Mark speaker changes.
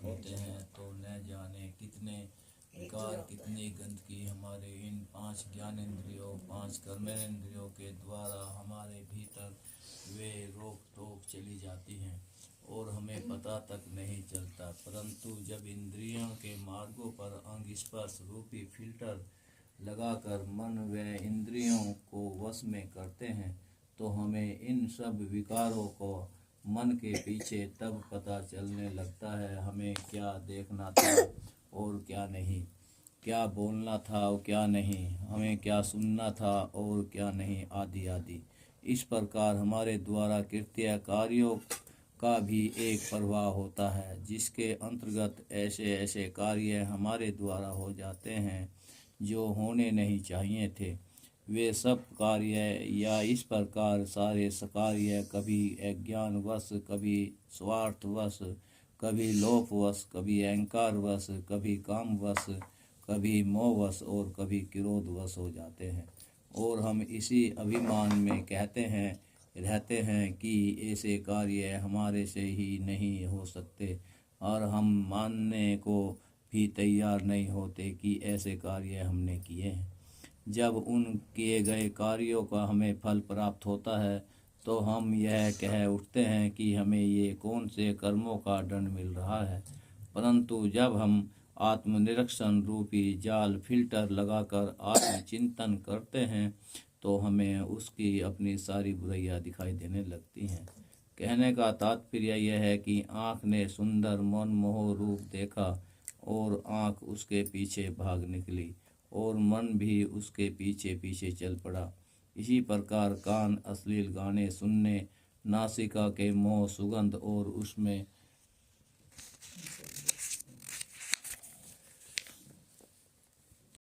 Speaker 1: होते हैं तो न जाने कितने विकार, कितनी गंदगी हमारे इन 5 ज्ञानेंद्रियों, 5 कर्मेंद्रियों के द्वारा हमारे भीतर वे रोक टोक चली जाती हैं और हमें पता तक नहीं चलता। परंतु जब इंद्रियों के मार्गों पर अंग स्पर्श रूपी फिल्टर लगाकर मन व इंद्रियों को वश में करते हैं तो हमें इन सब विकारों को मन के पीछे तब पता चलने लगता है हमें क्या देखना था और क्या नहीं, क्या बोलना था और क्या नहीं, हमें क्या सुनना था और क्या नहीं, आदि आदि। इस प्रकार हमारे द्वारा कृत्य कार्यों का भी एक प्रवाह होता है जिसके अंतर्गत ऐसे ऐसे कार्य हमारे द्वारा हो जाते हैं जो होने नहीं चाहिए थे। वे सब कार्य या इस प्रकार सारे कार्य कभी अज्ञानवश, कभी स्वार्थवश, कभी लोभवश, कभी अहंकारवश, कभी कामवश, कभी मोहवश और कभी क्रोधवश हो जाते हैं और हम इसी अभिमान में रहते हैं कि ऐसे कार्य हमारे से ही नहीं हो सकते और हम मानने को भी तैयार नहीं होते कि ऐसे कार्य हमने किए हैं। जब उन किए गए कार्यों का हमें फल प्राप्त होता है तो हम यह कह उठते हैं कि हमें ये कौन से कर्मों का दंड मिल रहा है। परंतु जब हम आत्मनिरीक्षण रूपी जाल फिल्टर लगाकर आत्मचिंतन करते हैं तो हमें उसकी अपनी सारी बुराइयां दिखाई देने लगती हैं। कहने का तात्पर्य यह है कि आँख ने सुंदर मनमोह रूप देखा और आँख उसके पीछे भाग निकली और मन भी उसके पीछे पीछे चल पड़ा। इसी प्रकार कान अश्लील गाने सुनने, नासिका के मोह सुगंध और उसमें